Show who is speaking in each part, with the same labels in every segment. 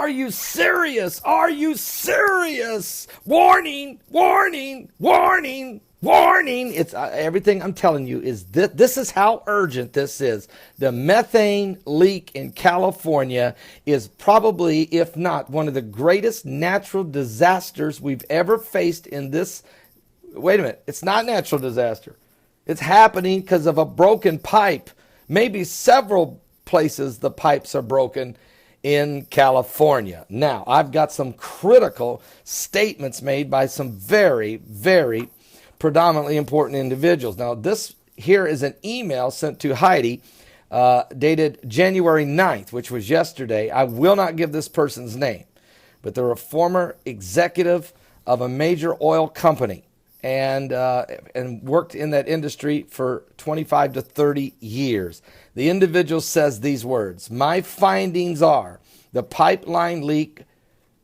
Speaker 1: Are you serious? Are you serious? Warning, warning, warning, warning. It's everything I'm telling you is this is how urgent this is. The methane leak in California is probably, if not one of the greatest natural disasters we've ever faced in this. Wait a minute. It's not natural disaster. It's happening because of a broken pipe. Maybe several places the pipes are broken in California. Now, I've got some critical statements made by some very, very predominantly important individuals. Now, this here is an email sent to Heidi dated January 9th, which was yesterday. I will not give this person's name, but they're a former executive of a major oil company and worked in that industry for 25 to 30 years. The individual says these words: my findings are the pipeline leak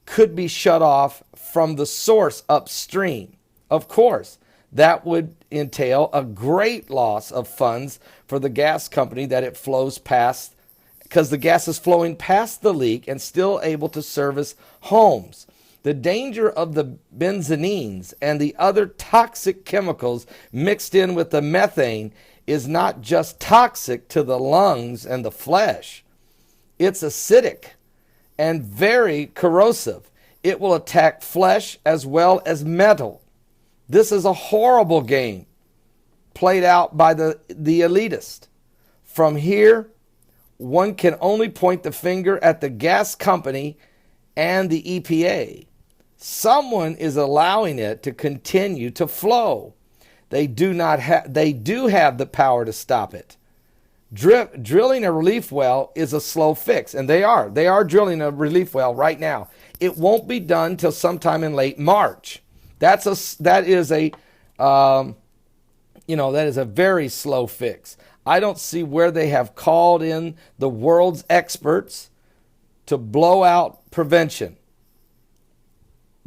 Speaker 1: could be shut off from the source upstream. Of course, that would entail a great loss of funds for the gas company that it flows past, because the gas is flowing past the leak and still able to service homes. The danger of the benzines and the other toxic chemicals mixed in with the methane is not just toxic to the lungs and the flesh. It's acidic and very corrosive. It will attack flesh as well as metal. This is a horrible game played out by the elitist. From here, one can only point the finger at the gas company and the EPA. Someone is allowing it to continue to flow. They do have the power to stop it. Drilling a relief well is a slow fix, and they are drilling a relief well right now. It won't be done till sometime in late March. That is a very slow fix. I don't see where they have called in the world's experts to blow out prevention.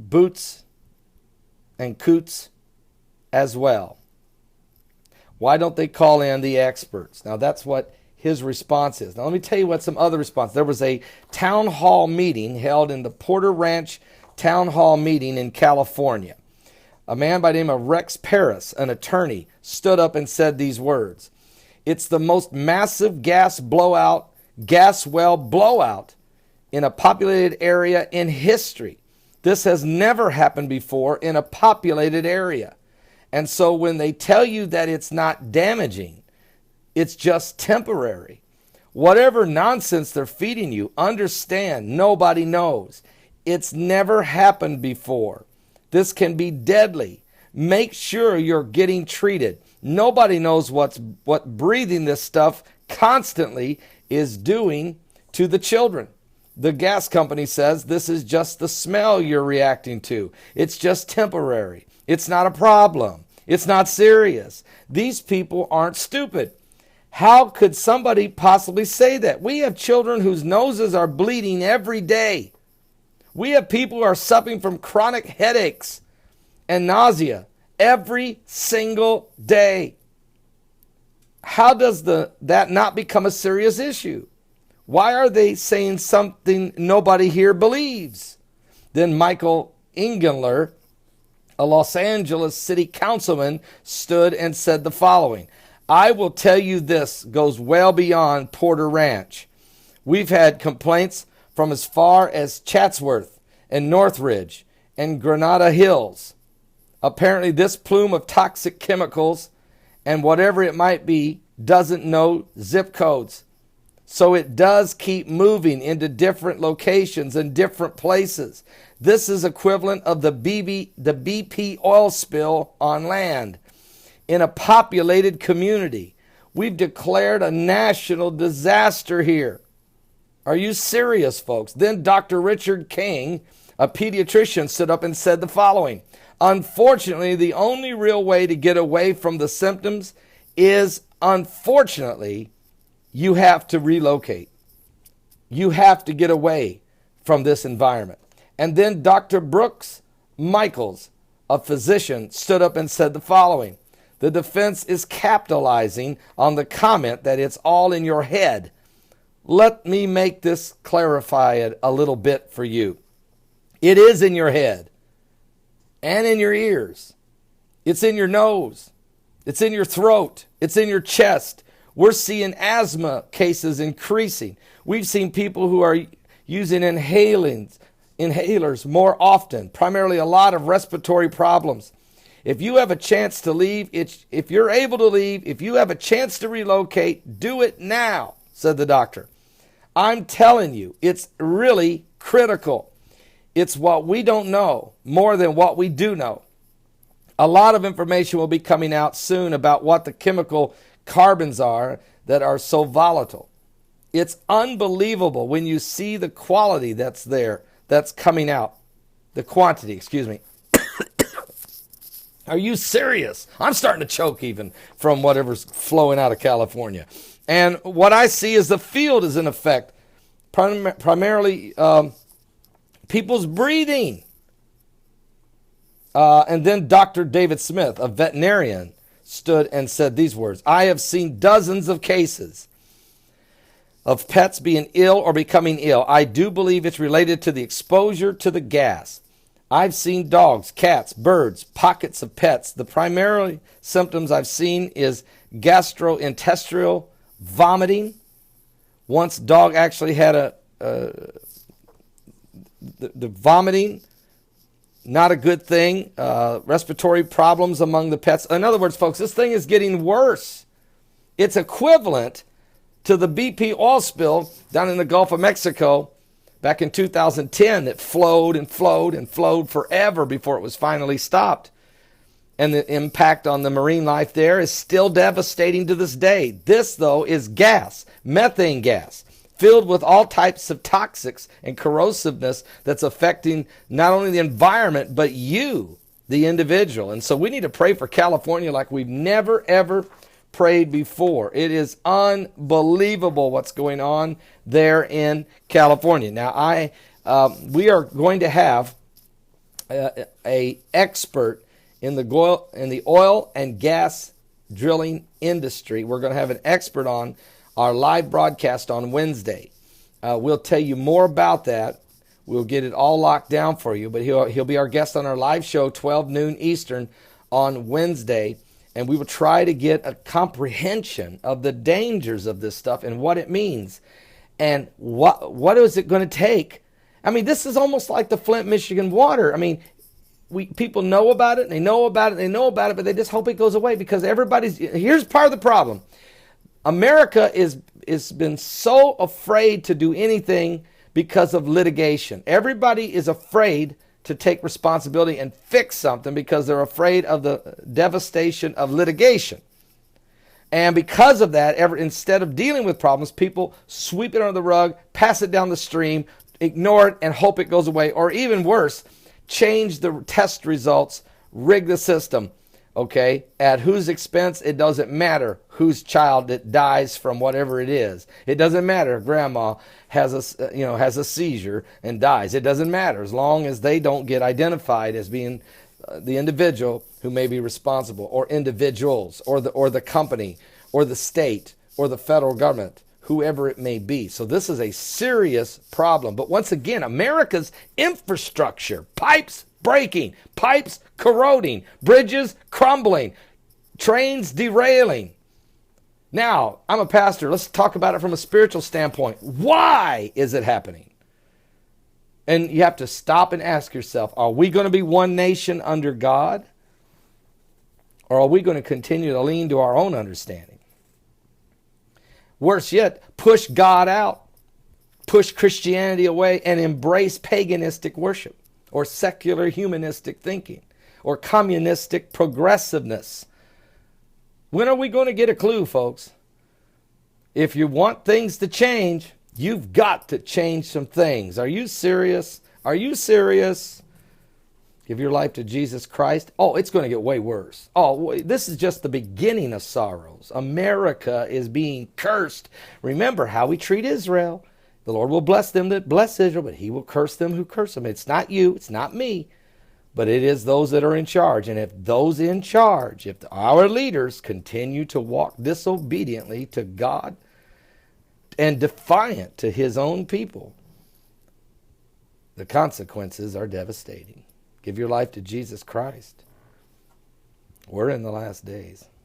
Speaker 1: Boots and Coots as well. Why don't they call in the experts? Now, that's what his response is. Now, let me tell you what some other response. There was a town hall meeting held in the Porter Ranch Town Hall meeting in California. A man by the name of Rex Paris, an attorney, stood up and said these words: it's the most massive gas well blowout in a populated area in history. This has never happened before in a populated area. And so when they tell you that it's not damaging, it's just temporary. Whatever nonsense they're feeding you, understand nobody knows. It's never happened before. This can be deadly. Make sure you're getting treated. Nobody knows what breathing this stuff constantly is doing to the children. The gas company says this is just the smell you're reacting to. It's just temporary. It's not a problem. It's not serious. These people aren't stupid. How could somebody possibly say that? We have children whose noses are bleeding every day. We have people who are suffering from chronic headaches and nausea every single day. How does that not become a serious issue? Why are they saying something nobody here believes? Then Michael Engelner, a Los Angeles city councilman, stood and said the following: I will tell you this goes well beyond Porter Ranch. We've had complaints from as far as Chatsworth and Northridge and Granada Hills. Apparently this plume of toxic chemicals and whatever it might be doesn't know zip codes. So it does keep moving into different locations and different places. This is equivalent of the BP oil spill on land in a populated community. We've declared a national disaster here. Are you serious, folks? Then Dr. Richard King, a pediatrician, stood up and said the following: unfortunately, the only real way to get away from the symptoms is, unfortunately, you have to relocate. You have to get away from this environment. And then Dr. Brooks Michaels, a physician, stood up and said the following: the defense is capitalizing on the comment that it's all in your head. let me make this clarify it a little bit for you. It is in your head and in your ears. It's in your nose. It's in your throat. It's in your chest. We're seeing asthma cases increasing. We've seen people who are using inhalers more often, primarily a lot of respiratory problems. If you have a chance to leave, if you're able to leave, if you have a chance to relocate, do it now, said the doctor. I'm telling you, it's really critical. It's what we don't know more than what we do know. A lot of information will be coming out soon about what the chemical carbons are that are so volatile. It's unbelievable when you see the quality that's there, that's coming out. The quantity, excuse me. Are you serious? I'm starting to choke even from whatever's flowing out of California. And what I see is the field is in effect, primarily people's breathing. And then Dr. David Smith, a veterinarian, stood and said these words: I have seen dozens of cases of pets being ill or becoming ill. I do believe it's related to the exposure to the gas. I've seen dogs, cats, birds, pockets of pets. The primary symptoms I've seen is gastrointestinal vomiting. Once dog actually had the vomiting, not a good thing. Respiratory problems among the pets. In other words, folks, this thing is getting worse. It's equivalent to the BP oil spill down in the Gulf of Mexico back in 2010 that flowed and flowed and flowed forever before it was finally stopped. And the impact on the marine life there is still devastating to this day. This, though, is gas, methane gas, filled with all types of toxics and corrosiveness that's affecting not only the environment, but you, the individual. And so we need to pray for California like we've never, ever prayed before. It is unbelievable what's going on there in California. Now, we are going to have a expert in the oil and gas drilling industry. We're going to have an expert on our live broadcast on Wednesday. We'll tell you more about that. We'll get it all locked down for you, but he'll be our guest on our live show, 12 noon Eastern on Wednesday, and we will try to get a comprehension of the dangers of this stuff and what it means and what is it going to take. I mean, this is almost like the Flint, Michigan water. I mean, people know about it, and they know about it, but they just hope it goes away because here's part of the problem. America is been so afraid to do anything because of litigation. Everybody is afraid to take responsibility and fix something because they're afraid of the devastation of litigation. And because of that, instead of dealing with problems, people sweep it under the rug, pass it down the stream, ignore it, and hope it goes away. Or even worse, change the test results, rig the system. Okay, at whose expense? It doesn't matter whose child that dies from whatever it is. It doesn't matter if grandma has a seizure and dies. It doesn't matter as long as they don't get identified as being the individual who may be responsible, or individuals, or the company, or the state, or the federal government, whoever it may be. So this is a serious problem. But once again, America's infrastructure, pipes breaking, pipes corroding, bridges crumbling, trains derailing. Now, I'm a pastor. Let's talk about it from a spiritual standpoint. Why is it happening? And you have to stop and ask yourself, are we going to be one nation under God? Or are we going to continue to lean to our own understanding? Worse yet, push God out, push Christianity away, and embrace paganistic worship, or secular humanistic thinking, or communistic progressiveness. When are we going to get a clue, folks? If you want things to change, you've got to change some things. Are you serious? Are you serious? Give your life to Jesus Christ. Oh, it's going to get way worse. Oh, this is just the beginning of sorrows. America is being cursed. Remember how we treat Israel. The Lord will bless them that bless Israel, but he will curse them who curse them. It's not you, it's not me, but it is those that are in charge. And if those in charge, if our leaders continue to walk disobediently to God and defiant to his own people, the consequences are devastating. Give your life to Jesus Christ. We're in the last days.